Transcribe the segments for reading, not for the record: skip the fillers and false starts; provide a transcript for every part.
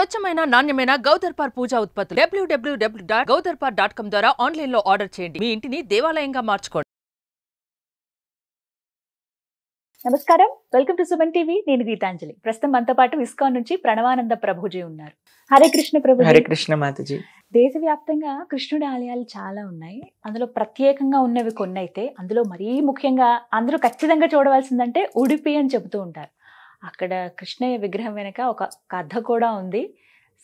స్వచ్ఛమైన నాణ్యమైన గౌదర్పార్ పూజా ఉత్పత్తులు www.gaudarpar.com ద్వారా ఆన్లైన్ లో ఆర్డర్ చేయండి. మీ ఇంటిని దేవాలయంగా మార్చుకోండి. నమస్కారం, వెల్కమ్ టు సుమన్ టీవీ. నేను గీతాంజలి. ప్రస్తుతం మనతో పాటు ఇస్కాన్ నుంచి ప్రణవానంద ప్రభుజీ ఉన్నారు. హరే కృష్ణ ప్రభుజీ. హరే కృష్ణ మాతాజీ. దేశవ్యాప్తంగా కృష్ణుడి ఆలయాలు చాలా ఉన్నాయి. అందులో ప్రత్యేకంగా ఉన్నవి కొన్ని అయితే, అందులో మరీ ముఖ్యంగా అందరూ ఖచ్చితంగా చూడవలసిందంటే ఉడిపి అని చెబుతూ ఉంటారు. అక్కడ కృష్ణయ్య విగ్రహం వెనక ఒక కథ కూడా ఉంది.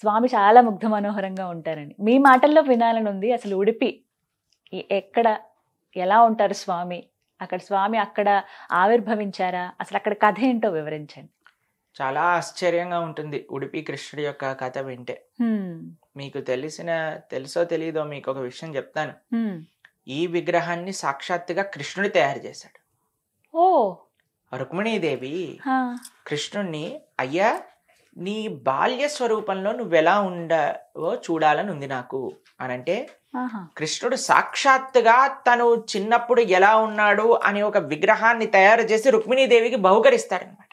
స్వామి చాలా ముగ్ధ మనోహరంగా ఉంటారని మీ మాటల్లో వినాలని ఉంది. అసలు ఉడిపి ఎక్కడ, ఎలా ఉంటారు స్వామి, అక్కడ స్వామి అక్కడ ఆవిర్భవించారా, అసలు అక్కడ కథ ఏంటో వివరించండి. చాలా ఆశ్చర్యంగా ఉంటుంది ఉడిపి కృష్ణుడి యొక్క కథ వింటే. మీకు తెలుసో తెలీదో మీకు ఒక విషయం చెప్తాను. ఈ విగ్రహాన్ని సాక్షాత్తుగా కృష్ణుడి తయారు చేశాడు. ఓ, రుక్మిణీదేవి కృష్ణుణ్ణి, అయ్యా నీ బాల్య స్వరూపంలో నువ్వెలా ఉండవో చూడాలని ఉంది నాకు అనంటే, కృష్ణుడు సాక్షాత్తుగా తను చిన్నప్పుడు ఎలా ఉన్నాడు అనే ఒక విగ్రహాన్ని తయారు చేసి రుక్మిణీదేవికి బహుకరిస్తాడనమాట.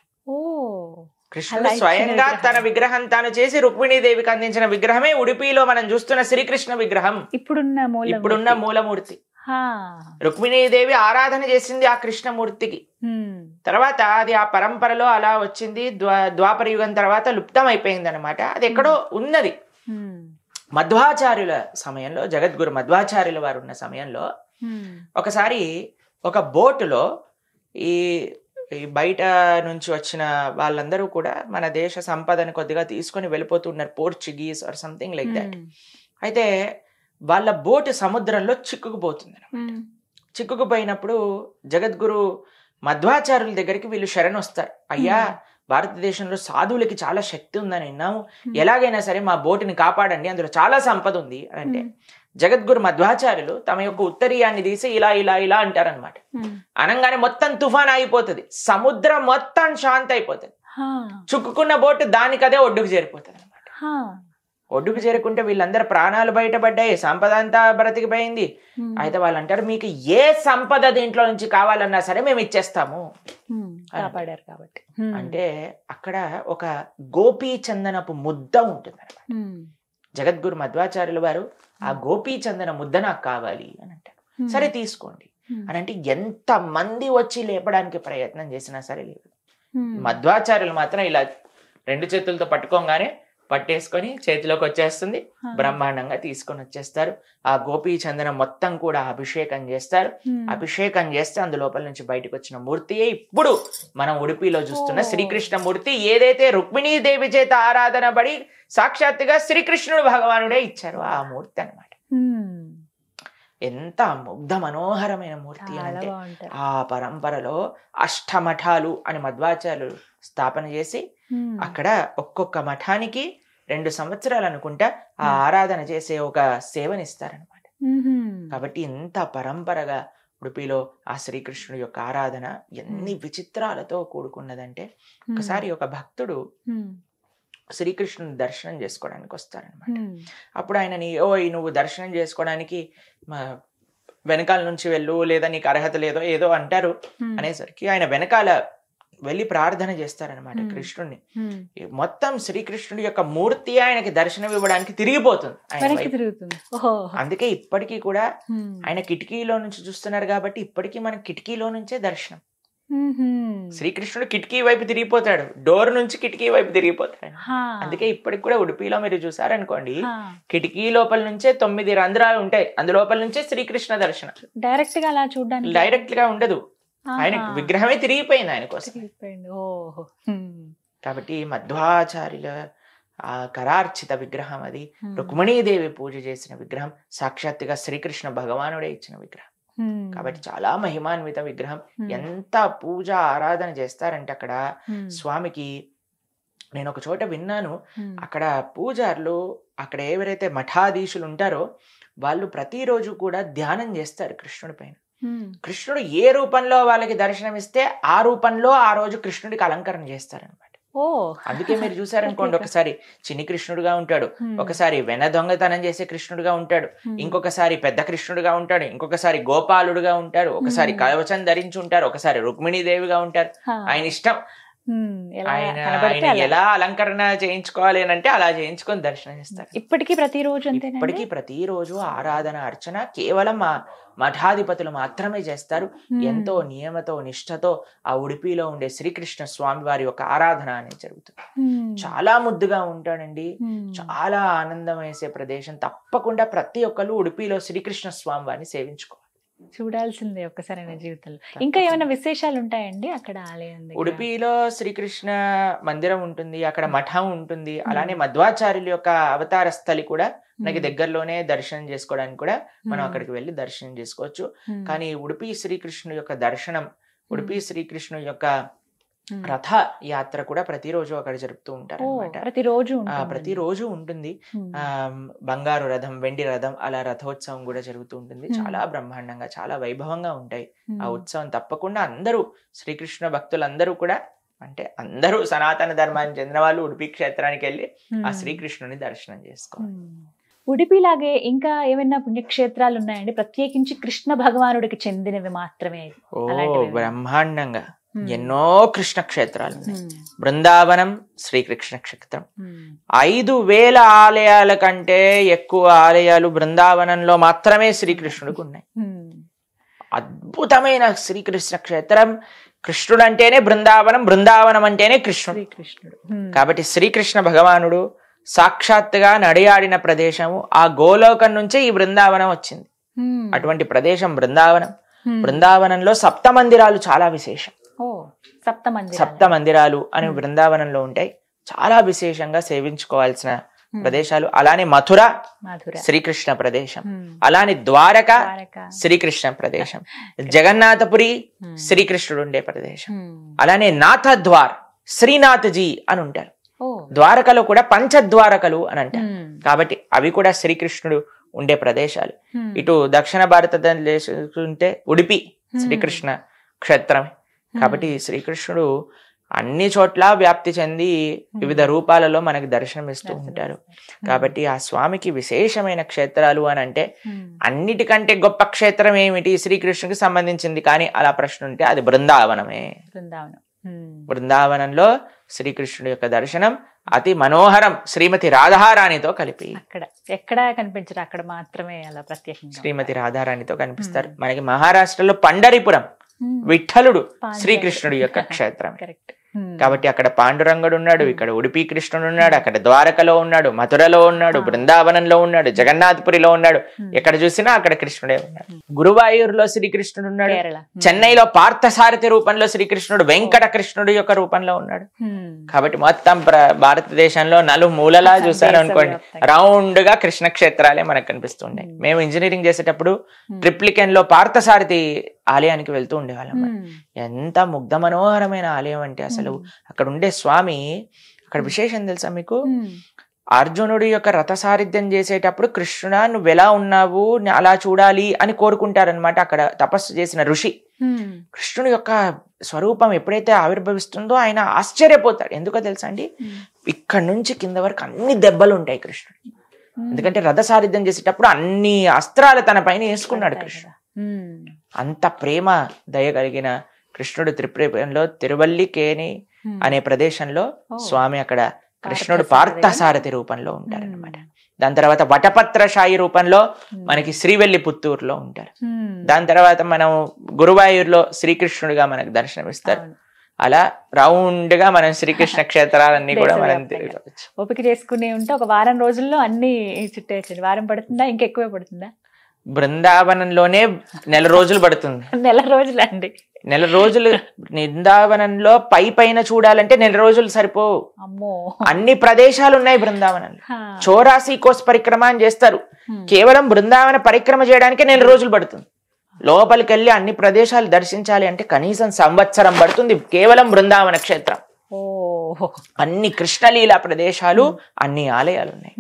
కృష్ణుడు స్వయంగా తన విగ్రహం తాను చేసి రుక్మిణీదేవికి అందించిన విగ్రహమే ఉడిపిలో మనం చూస్తున్న శ్రీకృష్ణ విగ్రహం, ఇప్పుడున్న మూలమూర్తి. రుక్మిణీదేవి ఆరాధన చేసింది ఆ కృష్ణమూర్తికి. తర్వాత అది ఆ పరంపరలో అలా వచ్చింది. ద్వాపర యుగం తర్వాత లుప్తం అయిపోయింది అనమాట. అది ఎక్కడో ఉన్నది. మధ్వాచార్యుల సమయంలో, జగద్గురు మధ్వాచార్యుల వారు ఉన్న సమయంలో ఒకసారి ఒక బోటులో ఈ బయట నుంచి వచ్చిన వాళ్ళందరూ కూడా మన దేశ సంపదని కొద్దిగా తీసుకొని వెళ్ళిపోతున్నారు, Portuguese or something like that. అయితే వాళ్ళ బోటు సముద్రంలో చిక్కుకుపోతుంది. చిక్కుకుపోయినప్పుడు జగద్గురు మధ్వాచార్యుల దగ్గరికి వీళ్ళు శరణు వస్తారు. అయ్యా, భారతదేశంలో సాధువులకి చాలా శక్తి ఉందని విన్నాము, ఎలాగైనా సరే మా బోటుని కాపాడండి, అందులో చాలా సంపద ఉంది అని అంటే, జగద్గురు మధ్వాచార్యులు తమ యొక్క ఉత్తరీయాన్ని తీసి ఇలా ఇలా ఇలా అంటారనమాట. అనగానే మొత్తం తుఫాన్ అయిపోతుంది, సముద్రం మొత్తం శాంతి అయిపోతుంది. చుక్కుకున్న బోటు దానికదే ఒడ్డుకు చేరిపోతుంది అనమాట. ఒడ్డుకు చేరుకుంటే వీళ్ళందరూ ప్రాణాలు బయటపడ్డాయి, సంపద అంతా బ్రతికిపోయింది. అయితే వాళ్ళు అంటారు, మీకు ఏ సంపద దీంట్లో నుంచి కావాలన్నా సరే మేము ఇచ్చేస్తాము కాపాడారు కాబట్టి. అంటే అక్కడ ఒక గోపీ చందనపు ముద్ద ఉంటుంది అనమాట. జగద్గురు మధ్వాచార్యుల వారు ఆ గోపీ చందన ముద్ద నాకు కావాలి అని అంటారు. సరే తీసుకోండి అని అంటే, ఎంత మంది వచ్చి లేపడానికి ప్రయత్నం చేసినా సరే లేదు. మధ్వాచార్యులు మాత్రం ఇలా రెండు చేతులతో పట్టుకోగానే పట్టేసుకొని చేతిలోకి వచ్చేస్తుంది, బ్రహ్మాండంగా తీసుకొని వచ్చేస్తారు. ఆ గోపీ చందనం మొత్తం కూడా అభిషేకం చేస్తారు. అభిషేకం చేస్తే అందులోపల నుంచి బయటకు వచ్చిన మూర్తియే ఇప్పుడు మనం ఉడిపిలో చూస్తున్న శ్రీకృష్ణ మూర్తి. ఏదైతే రుక్మిణీదేవి చేత ఆరాధన పడి సాక్షాత్తుగా శ్రీకృష్ణుడు భగవానుడే ఇచ్చారు ఆ మూర్తి అన్నమాట. ఎంత ముగ్ధ మనోహరమైన మూర్తి అంటే, ఆ పరంపరలో అష్టమఠాలు అని మధ్వాచార్యులు స్థాపన చేసి అక్కడ ఒక్కొక్క మఠానికి 2 సంవత్సరాలు అనుకుంటా ఆ ఆరాధన చేసే ఒక సేవనిస్తారనమాట. కాబట్టి ఇంత పరంపరగా ఉడిపిలో ఆ శ్రీకృష్ణుడి యొక్క ఆరాధన ఎన్ని విచిత్రాలతో కూడుకున్నదంటే, ఒకసారి ఒక భక్తుడు శ్రీకృష్ణుని దర్శనం చేసుకోవడానికి వస్తారనమాట. అప్పుడు ఆయనని, నువ్వు దర్శనం చేసుకోవడానికి వెనకాల నుంచి వెళ్ళు, లేదా నీకు అర్హత లేదో ఏదో అంటారు అనేసరికి ఆయన వెనకాల వెళ్ళి ప్రార్థన చేస్తారనమాట కృష్ణుడిని. మొత్తం శ్రీకృష్ణుడి యొక్క మూర్తి ఆయనకి దర్శనం ఇవ్వడానికి తిరిగిపోతుంది. అందుకే ఇప్పటికీ కూడా ఆయన కిటికీలో నుంచి చూస్తున్నారు కాబట్టి ఇప్పటికీ మన కిటికీలో నుంచే దర్శనం. శ్రీకృష్ణుడు కిటికీ వైపు తిరిగిపోతాడు, డోర్ నుంచి కిటికీ వైపు తిరిగిపోతాడు. అందుకే ఇప్పటికి కూడా ఉడిపిలో మీరు చూసారనుకోండి, కిటికీ లోపల నుంచే 9 రంధ్రాలు ఉంటాయి, అందులోపల నుంచే శ్రీకృష్ణ దర్శనం. డైరెక్ట్ గా అలా చూడడానికి డైరెక్ట్ గా ఉండదు, ఆయన విగ్రహమే తిరిగిపోయింది ఆయన కోసం. కాబట్టి మధ్వాచార్యుల ఆ కరార్చిత విగ్రహం అది, రుక్మిణీదేవి పూజ చేసిన విగ్రహం, సాక్షాత్తుగా శ్రీకృష్ణ భగవానుడే ఇచ్చిన విగ్రహం. కాబట్టి చాలా మహిమాన్విత విగ్రహం. ఎంత పూజ ఆరాధన చేస్తారంటే అక్కడ స్వామికి, నేను ఒక చోట విన్నాను, అక్కడ పూజారులు, అక్కడ ఎవరైతే మఠాధీశులు ఉంటారో వాళ్ళు ప్రతిరోజు కూడా ధ్యానం చేస్తారు కృష్ణుడి పైన. కృష్ణుడు ఏ రూపంలో వాళ్ళకి దర్శనమిస్తే ఆ రూపంలో ఆ రోజు కృష్ణుడికి అలంకరణ చేస్తారనమాట. అందుకే మీరు చూసారనుకోండి, ఒకసారి చిన్ని కృష్ణుడుగా ఉంటాడు, ఒకసారి వెన దొంగతనం చేసే కృష్ణుడుగా ఉంటాడు, ఇంకొకసారి పెద్ద కృష్ణుడుగా ఉంటాడు, ఇంకొకసారి గోపాలుడుగా ఉంటారు, ఒకసారి కవచం ధరించి ఉంటారు, ఒకసారి రుక్మిణీదేవిగా ఉంటారు. ఆయన ఇష్టం. ఆయన ఎలా అలంకరణ చేయించుకోవాలి అని అంటే అలా చేయించుకొని దర్శనం ఇస్తారు. ఇప్పటికీ ప్రతిరోజు ఇప్పటికీ ప్రతిరోజు ఆరాధన అర్చన కేవలం మఠాధిపతులు మాత్రమే చేస్తారు. ఎంతో నియమతో నిష్ఠతో ఆ ఉడిపిలో ఉండే శ్రీకృష్ణ స్వామి వారి యొక్క ఆరాధన అనేది జరుగుతుంది. చాలా ముద్దుగా ఉంటాడండి, చాలా ఆనందం వేసే ప్రదేశం. తప్పకుండా ప్రతి ఒక్కరు ఉడిపిలో శ్రీకృష్ణ స్వామి వారిని సేవించుకోవాలి, చూడాల్సిందే ఒక్కసారి జీవితంలో. ఇంకా ఏమైనా విశేషాలు ఉంటాయండి అక్కడ ఆలయం? ఉడిపిలో శ్రీకృష్ణ మందిరం ఉంటుంది, అక్కడ మఠం ఉంటుంది, అలానే మధ్వాచార్యుల యొక్క అవతార స్థలి కూడా మనకి దగ్గరలోనే దర్శనం చేసుకోవడానికి కూడా మనం అక్కడికి వెళ్ళి దర్శనం చేసుకోవచ్చు. కానీ ఉడిపి శ్రీకృష్ణుడి యొక్క దర్శనం, ఉడిపి శ్రీకృష్ణుడి యొక్క రథ యాత్ర కూడా ప్రతిరోజు అక్కడ జరుపుతూ ఉంటారు అనమాట. ప్రతిరోజు ఉంటుంది. బంగారు రథం, వెండి రథం, అలా రథోత్సవం కూడా జరుగుతూ ఉంటుంది. చాలా బ్రహ్మాండంగా, చాలా వైభవంగా ఉంటాయి ఆ ఉత్సవం. తప్పకుండా అందరూ శ్రీకృష్ణ భక్తులందరూ కూడా, అంటే అందరూ సనాతన ధర్మానికి చెందిన వాళ్ళు ఉడిపి క్షేత్రానికి వెళ్ళి ఆ శ్రీకృష్ణుని దర్శనం చేసుకోవాలి. ఉడిపిలాగే ఇంకా ఏమైనా పుణ్యక్షేత్రాలు ఉన్నాయండి ప్రత్యేకించి కృష్ణ భగవానుడికి చెందినవి మాత్రమే? బ్రహ్మాండంగా ఎన్నో కృష్ణ క్షేత్రాలు ఉన్నాయి. బృందావనం శ్రీకృష్ణ క్షేత్రం. 5,000 ఆలయాల కంటే ఎక్కువ ఆలయాలు బృందావనంలో మాత్రమే శ్రీకృష్ణుడికి ఉన్నాయి. అద్భుతమైన శ్రీకృష్ణ క్షేత్రం. కృష్ణుడు అంటేనే బృందావనం, బృందావనం అంటేనే కృష్ణుడు. కాబట్టి శ్రీకృష్ణ భగవానుడు సాక్షాత్తుగా నడియాడిన ప్రదేశము, ఆ గోలోకం నుంచే ఈ బృందావనం వచ్చింది. అటువంటి ప్రదేశం బృందావనం. బృందావనంలో సప్త మందిరాలు చాలా విశేషం. సప్త మందిరాలు అని బృందావనంలో ఉంటాయి. చాలా విశేషంగా సేవించుకోవాల్సిన ప్రదేశాలు. అలానే మథుర శ్రీకృష్ణ ప్రదేశం, అలానే ద్వారక శ్రీకృష్ణ ప్రదేశం, జగన్నాథపురి శ్రీకృష్ణుడు ఉండే ప్రదేశం, అలానే నాథద్వార్ శ్రీనాథ్జీ అని ఉంటారు. ద్వారకలో కూడా పంచద్వారకలు అని అంటారు. కాబట్టి అవి కూడా శ్రీకృష్ణుడు ఉండే ప్రదేశాలు. ఇటు దక్షిణ భారతదేశంటే ఉడిపి శ్రీకృష్ణ క్షేత్రమే. కాబట్టి శ్రీకృష్ణుడు అన్ని చోట్ల వ్యాప్తి చెంది వివిధ రూపాలలో మనకి దర్శనం ఇస్తూ ఉంటారు. కాబట్టి ఆ స్వామికి విశేషమైన క్షేత్రాలు అని అంటే అన్నిటికంటే గొప్ప క్షేత్రం ఏమిటి శ్రీకృష్ణుడికి సంబంధించింది కానీ అలా ప్రశ్న ఉంటే అది బృందావనమే. బృందావనంలో శ్రీకృష్ణుడి యొక్క దర్శనం అతి మనోహరం. శ్రీమతి రాధారాణితో కలిపి ఎక్కడ కనిపించరు, అక్కడ మాత్రమే అలా ప్రత్యేకంగా శ్రీమతి రాధారాణితో కనిపిస్తారు. మనకి మహారాష్ట్రలో పండరిపురం విఠలుడు శ్రీకృష్ణుడి యొక్క క్షేత్రం. కాబట్టి అక్కడ పాండురంగుడు ఉన్నాడు, ఇక్కడ ఉడిపి కృష్ణుడు ఉన్నాడు, అక్కడ ద్వారకలో ఉన్నాడు, మథురలో ఉన్నాడు, బృందావనంలో ఉన్నాడు, జగన్నాథపురిలో ఉన్నాడు. ఎక్కడ చూసినా అక్కడ కృష్ణుడే ఉన్నాడు. గురువాయూరులో శ్రీకృష్ణుడు ఉన్నాడు, చెన్నైలో పార్థసారథి రూపంలో శ్రీకృష్ణుడు వెంకట కృష్ణుడు యొక్క రూపంలో ఉన్నాడు. కాబట్టి మొత్తం భారతదేశంలో నలుమూలలా చూసారు అనుకోండి, రౌండ్ గా కృష్ణ క్షేత్రాలే మనకు కనిపిస్తున్నాయి. మేము ఇంజనీరింగ్ చేసేటప్పుడు ట్రిప్లికెన్ లో పార్థసారథి ఆలయానికి వెళ్తూ ఉండేవాళ్ళం. ఎంత ముగ్ధ మనోహరమైన ఆలయం అంటే అసలు అక్కడ ఉండే స్వామి, అక్కడ విశేషం తెలుసా మీకు? అర్జునుడి యొక్క రథ సారథ్యం చేసేటప్పుడు కృష్ణుడా నువ్వు ఎలా ఉన్నావు అలా చూడాలి అని కోరుకుంటారనమాట. అక్కడ తపస్సు చేసిన ఋషి కృష్ణుడి యొక్క స్వరూపం ఎప్పుడైతే ఆవిర్భవిస్తుందో ఆయన ఆశ్చర్యపోతాడు. ఎందుకో తెలుసా అండి, ఇక్కడ నుంచి కింద వరకు అన్ని దెబ్బలు ఉంటాయి కృష్ణుడు. ఎందుకంటే రథ సారథ్యం చేసేటప్పుడు అన్ని అస్త్రాలు తన పైన వేసుకున్నాడు కృష్ణుడు. అంత ప్రేమ దయ కలిగిన కృష్ణుడు త్రిపురలో తిరువల్లికేని అనే ప్రదేశంలో స్వామి అక్కడ కృష్ణుడు పార్థసారథి రూపంలో ఉంటారనమాట. దాని తర్వాత వటపత్రశాయి రూపంలో మనకి శ్రీవెల్లి పుత్తూరులో ఉంటారు. దాని తర్వాత మనం గురువాయూరులో శ్రీకృష్ణుడిగా మనకు దర్శనమిస్తారు. అలా రౌండ్ గా మనం శ్రీకృష్ణ క్షేత్రాలన్నీ కూడా మనం తిరగవచ్చు. ఓపిక చేసుకునే ఉంటే ఒక వారం రోజుల్లో అన్ని చుట్టేసి. వారం పడుతుందా, ఇంకెక్కువే పడుతుందా? బృందావనంలోనే 4 రోజులు పడుతుంది. 4 రోజులు అండి? 4 రోజులు బృందావనంలో పైన చూడాలంటే 4 రోజులు సరిపోవు. అన్ని ప్రదేశాలు ఉన్నాయి బృందావనంలో. 84 కోస్ పరిక్రమ అని చేస్తారు. కేవలం బృందావన పరిక్రమ చేయడానికి 4 రోజులు పడుతుంది. లోపలికి వెళ్ళి అన్ని ప్రదేశాలు దర్శించాలి అంటే కనీసం సంవత్సరం పడుతుంది. కేవలం బృందావన క్షేత్రం. అన్ని కృష్ణలీలా ప్రదేశాలు, అన్ని ఆలయాలు ఉన్నాయి.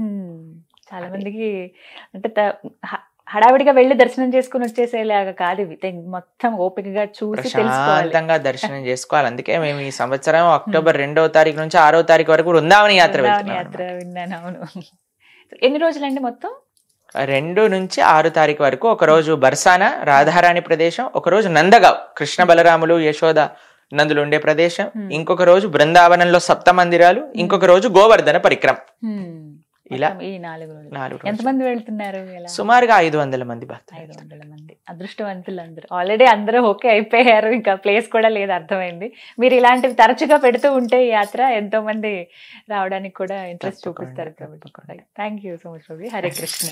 చాలా మందికి అంటే హడావిడిగా వెళ్ళి దర్శనం చేసుకుని వచ్చేసేలాగా కాదు, మొత్తం ఓపికగా చూసి ప్రశాంతంగా దర్శనం చేసుకోవాలి. అందుకే మేము ఈ సంవత్సరం అక్టోబర్ 2వ తారీఖు నుంచి 6వ తారీఖు వరకు వృందావన యాత్ర విన్నాను. అవును. ఎన్ని రోజులండి మొత్తం? 2 నుంచి 6 తారీఖు వరకు. ఒక రోజు బర్సానా రాధారాణి ప్రదేశం, ఒక రోజు నందగావ్ కృష్ణ బలరాములు యశోద నందులు ఉండే ప్రదేశం, ఇంకొక రోజు బృందావనంలో 7 మందిరాలు, ఇంకొక రోజు గోవర్ధన పరిక్రమ. ఇలా ఈ 4 రోజులు 4 రోజులు. ఎంతమంది వెళ్తున్నారు? సుమారుగా 500 మంది భక్తులు. 500 మంది. అదృష్టవంతులు అందరూ. ఆల్రెడీ అందరూ ఓకే అయిపోయారు, ఇంకా ప్లేస్ కూడా లేదు, అర్థమైంది. మీరు ఇలాంటివి తరచుగా పెడుతూ ఉంటే ఈ యాత్ర ఎంతో మంది రావడానికి కూడా ఇంట్రెస్ట్ చూపిస్తారు కాబట్టి. Thank you so much Ravi. Hare Krishna.